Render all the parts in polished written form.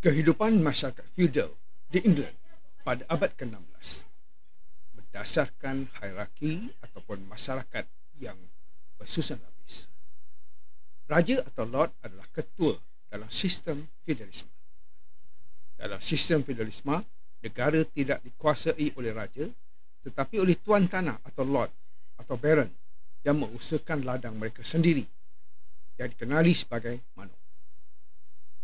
Kehidupan masyarakat feudal di England pada abad ke-16 berdasarkan hierarki ataupun masyarakat yang bersusun lapis. Raja atau lord adalah ketua dalam sistem feudalisme. Dalam sistem feudalisme, negara tidak dikuasai oleh raja tetapi oleh tuan tanah atau lord atau baron yang mengusahakan ladang mereka sendiri yang dikenali sebagai manor.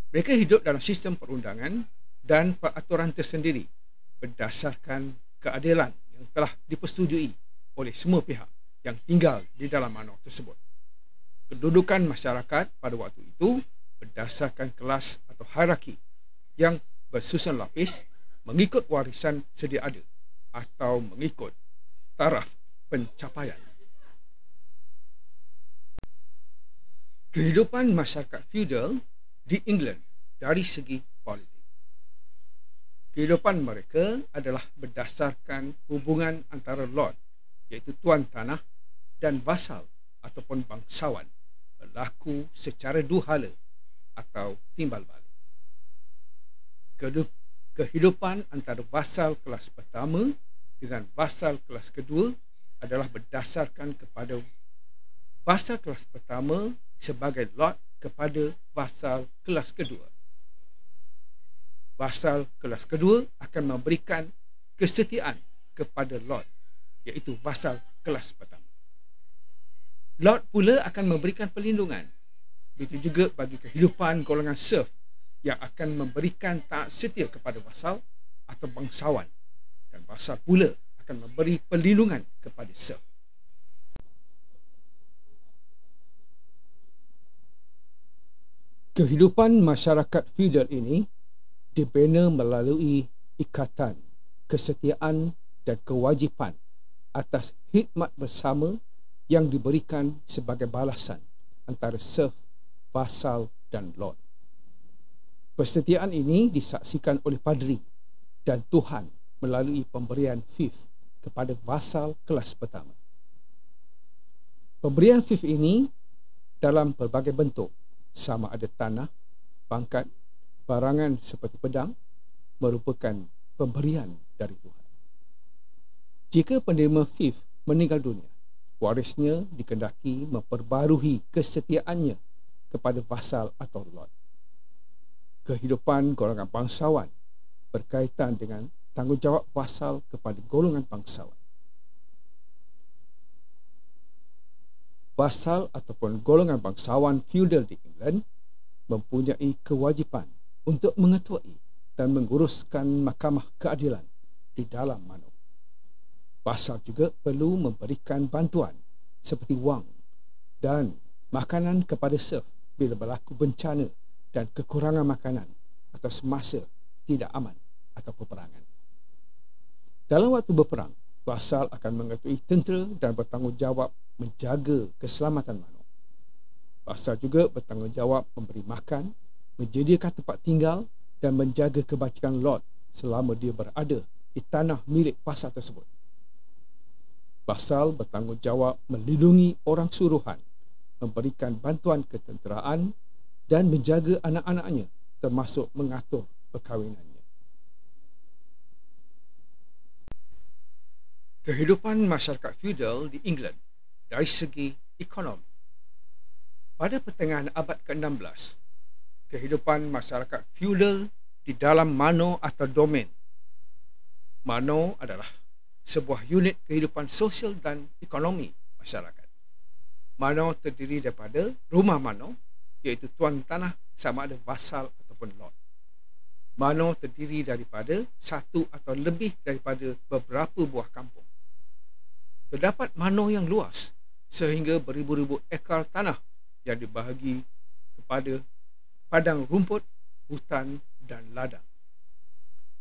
Mereka hidup dalam sistem perundangan dan peraturan tersendiri berdasarkan keadilan yang telah dipersetujui oleh semua pihak yang tinggal di dalam manor tersebut. Kedudukan masyarakat pada waktu itu berdasarkan kelas atau hierarki yang bersusun lapis mengikut warisan sedia ada atau mengikut taraf pencapaian. Kehidupan masyarakat feudal di England dari segi politik. Kehidupan mereka adalah berdasarkan hubungan antara lord, iaitu tuan tanah, dan vasal ataupun bangsawan berlaku secara duhala atau timbal balik. Kehidupan antara vasal kelas pertama dengan vasal kelas kedua adalah berdasarkan kepada vasal kelas pertama sebagai lord kepada vasal kelas kedua. Vasal kelas kedua akan memberikan kesetiaan kepada lord, iaitu vasal kelas pertama. Lord pula akan memberikan perlindungan. Begitu juga bagi kehidupan golongan serf yang akan memberikan taat setia kepada vasal atau bangsawan, dan vasal pula akan memberi perlindungan kepada serf. Kehidupan masyarakat feudal ini dibina melalui ikatan, kesetiaan dan kewajipan atas khidmat bersama yang diberikan sebagai balasan antara serf, vasal dan lord. Persetiaan ini disaksikan oleh padri dan tuhan melalui pemberian fief kepada vasal kelas pertama. Pemberian fief ini dalam pelbagai bentuk, sama ada tanah, pangkat, barangan seperti pedang, merupakan pemberian dari Tuhan. Jika penerima fief meninggal dunia, warisnya dikehendaki memperbarui kesetiaannya kepada vasal atau lord. Kehidupan golongan bangsawan berkaitan dengan tanggungjawab vasal kepada golongan bangsawan. Vasal ataupun golongan bangsawan feudal di England mempunyai kewajipan untuk mengetuai dan menguruskan mahkamah keadilan di dalam manor. Vasal juga perlu memberikan bantuan seperti wang dan makanan kepada serf bila berlaku bencana dan kekurangan makanan atau semasa tidak aman atau peperangan. Dalam waktu berperang, vasal akan mengetuai tentera dan bertanggungjawab menjaga keselamatan manor. Vasal juga bertanggungjawab memberi makan, menyediakan tempat tinggal dan menjaga kebajikan lord selama dia berada di tanah milik vasal tersebut. Vasal bertanggungjawab melindungi orang suruhan, memberikan bantuan ketenteraan dan menjaga anak-anaknya, termasuk mengatur perkahwinannya. Kehidupan masyarakat feudal di England dari segi ekonomi. Pada pertengahan abad ke-16, kehidupan masyarakat feudal di dalam manor atau domain. Manor adalah sebuah unit kehidupan sosial dan ekonomi masyarakat. Manor terdiri daripada rumah manor, iaitu tuan tanah sama ada vasal ataupun lord. Manor terdiri daripada satu atau lebih daripada beberapa buah kampung. Terdapat manor yang luas sehingga beribu-ribu ekar tanah yang dibahagi kepada padang rumput, hutan dan ladang.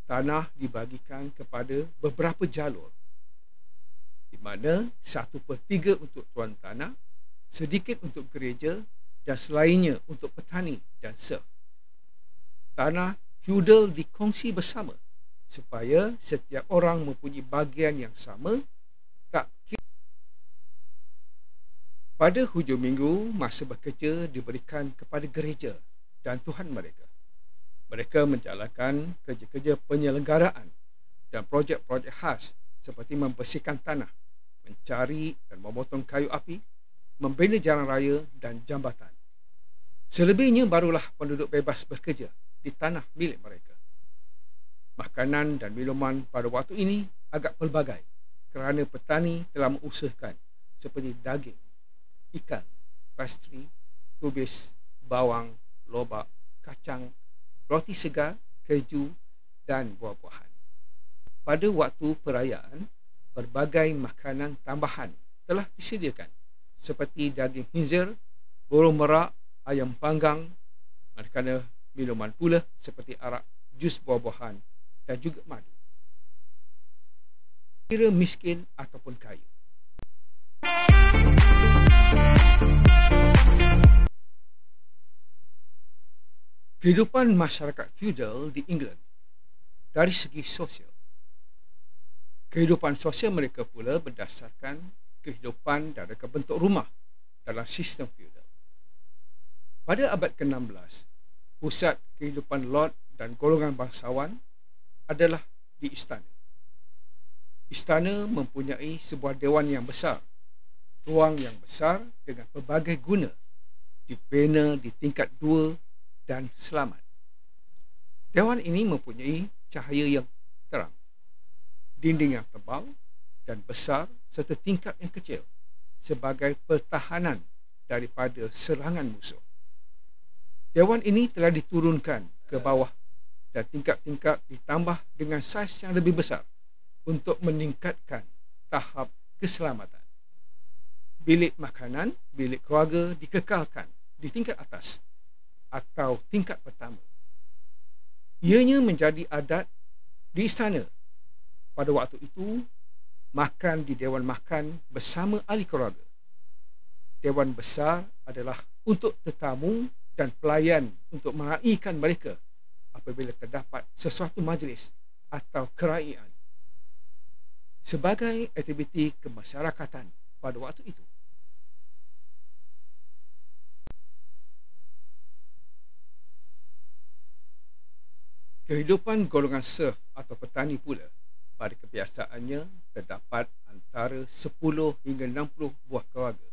Tanah dibagikan kepada beberapa jalur, di mana 1/3 untuk tuan tanah, sedikit untuk gereja dan selainnya untuk petani dan serf. Tanah feudal dikongsi bersama supaya setiap orang mempunyai bahagian yang sama. Pada hujung minggu, masa bekerja diberikan kepada gereja dan Tuhan mereka. Mereka menjalankan kerja-kerja penyelenggaraan dan projek-projek khas seperti membersihkan tanah, mencari dan memotong kayu api, membina jalan raya dan jambatan. Selebihnya barulah penduduk bebas bekerja di tanah milik mereka. Makanan dan minuman pada waktu ini agak pelbagai kerana petani telah mengusahakan seperti daging, ikan, pastri, kubis, bawang, lobak, kacang, roti segar, keju dan buah-buahan. Pada waktu perayaan, berbagai makanan tambahan telah disediakan seperti daging khinzir, burung merak, ayam panggang, manakala minuman pula seperti arak, jus buah-buahan dan juga madu. Kira miskin ataupun kaya. Kehidupan masyarakat feudal di England dari segi sosial. Kehidupan sosial mereka pula berdasarkan kehidupan dan reka bentuk rumah dalam sistem feudal. Pada abad ke-16, pusat kehidupan lord dan golongan bangsawan adalah di istana. Istana mempunyai sebuah dewan yang besar, ruang yang besar dengan pelbagai guna, dibina di tingkat 2 dan selamat. Dewan ini mempunyai cahaya yang terang, dinding yang tebal dan besar serta tingkap yang kecil sebagai pertahanan daripada serangan musuh. Dewan ini telah diturunkan ke bawah dan tingkap-tingkap ditambah dengan saiz yang lebih besar untuk meningkatkan tahap keselamatan. Bilik makanan, bilik keluarga dikekalkan di tingkat atas atau tingkat pertama. Ianya menjadi adat di istana. Pada waktu itu, makan di dewan makan bersama ahli keluarga. Dewan besar adalah untuk tetamu dan pelayan untuk meraihkan mereka apabila terdapat sesuatu majlis atau kerajaan sebagai aktiviti kemasyarakatan pada waktu itu. Kehidupan golongan serf atau petani pula pada kebiasaannya terdapat antara 10 hingga 60 buah keluarga.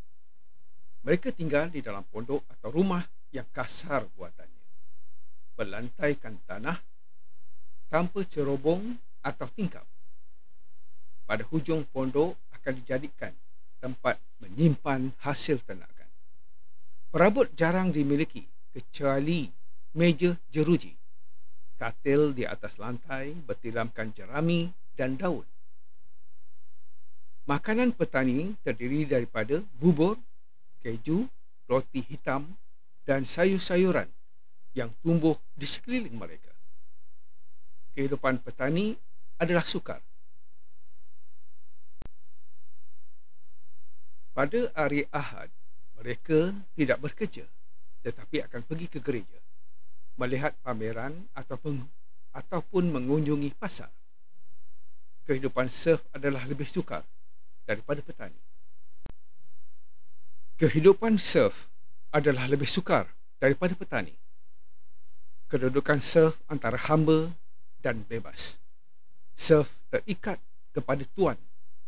Mereka tinggal di dalam pondok atau rumah yang kasar buatannya, berlantaikan tanah tanpa cerobong atau tingkap. Pada hujung pondok akan dijadikan tempat menyimpan hasil ternakan. Perabot jarang dimiliki kecuali meja jeruji, katil di atas lantai bertilamkan jerami dan daun. Makanan petani terdiri daripada bubur, keju, roti hitam dan sayur-sayuran yang tumbuh di sekeliling mereka. Kehidupan petani adalah sukar. Pada hari Ahad, mereka tidak bekerja tetapi akan pergi ke gereja, melihat pameran ataupun mengunjungi pasar. Kehidupan serf adalah lebih sukar daripada petani. Kehidupan serf adalah lebih sukar daripada petani. Kedudukan serf antara hamba dan bebas. Serf terikat kepada tuan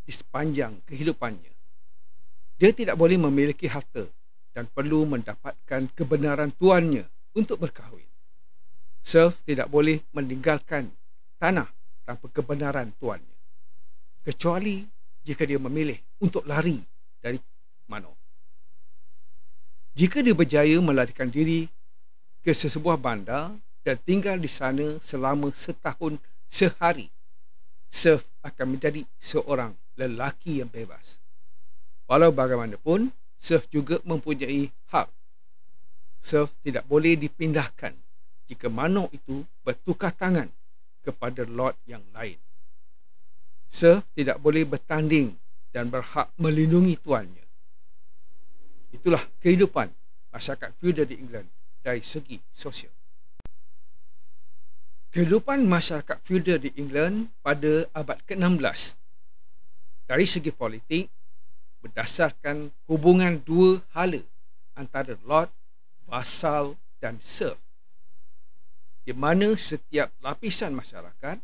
di sepanjang kehidupannya. Dia tidak boleh memiliki harta dan perlu mendapatkan kebenaran tuannya untuk berkahwin. Serf tidak boleh meninggalkan tanah tanpa kebenaran tuannya, kecuali jika dia memilih untuk lari dari Manor. Jika dia berjaya melarikan diri ke sesebuah bandar dan tinggal di sana selama setahun sehari, serf akan menjadi seorang lelaki yang bebas. Walau bagaimanapun, serf juga mempunyai hak. Serf tidak boleh dipindahkan jika manor itu bertukar tangan kepada lord yang lain. Serf tidak boleh bertanding dan berhak melindungi tuannya. Itulah kehidupan masyarakat feudal di England dari segi sosial. Kehidupan masyarakat feudal di England pada abad ke-16 dari segi politik berdasarkan hubungan dua hala antara lord, vassal dan serf. di mana setiap lapisan masyarakat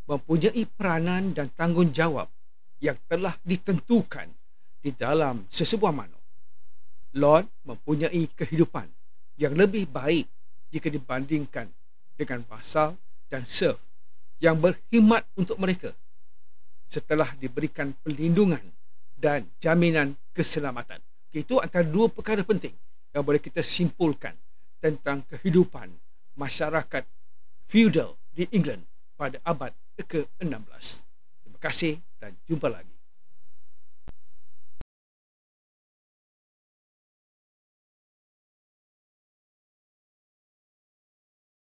mempunyai peranan dan tanggungjawab yang telah ditentukan di dalam sesebuah mano. Lord mempunyai kehidupan yang lebih baik jika dibandingkan dengan Vassal dan Serf yang berkhidmat untuk mereka setelah diberikan perlindungan dan jaminan keselamatan. Itu antara dua perkara penting yang boleh kita simpulkan tentang kehidupan masyarakat feudal di England pada abad ke-16. Terima kasih dan jumpa lagi.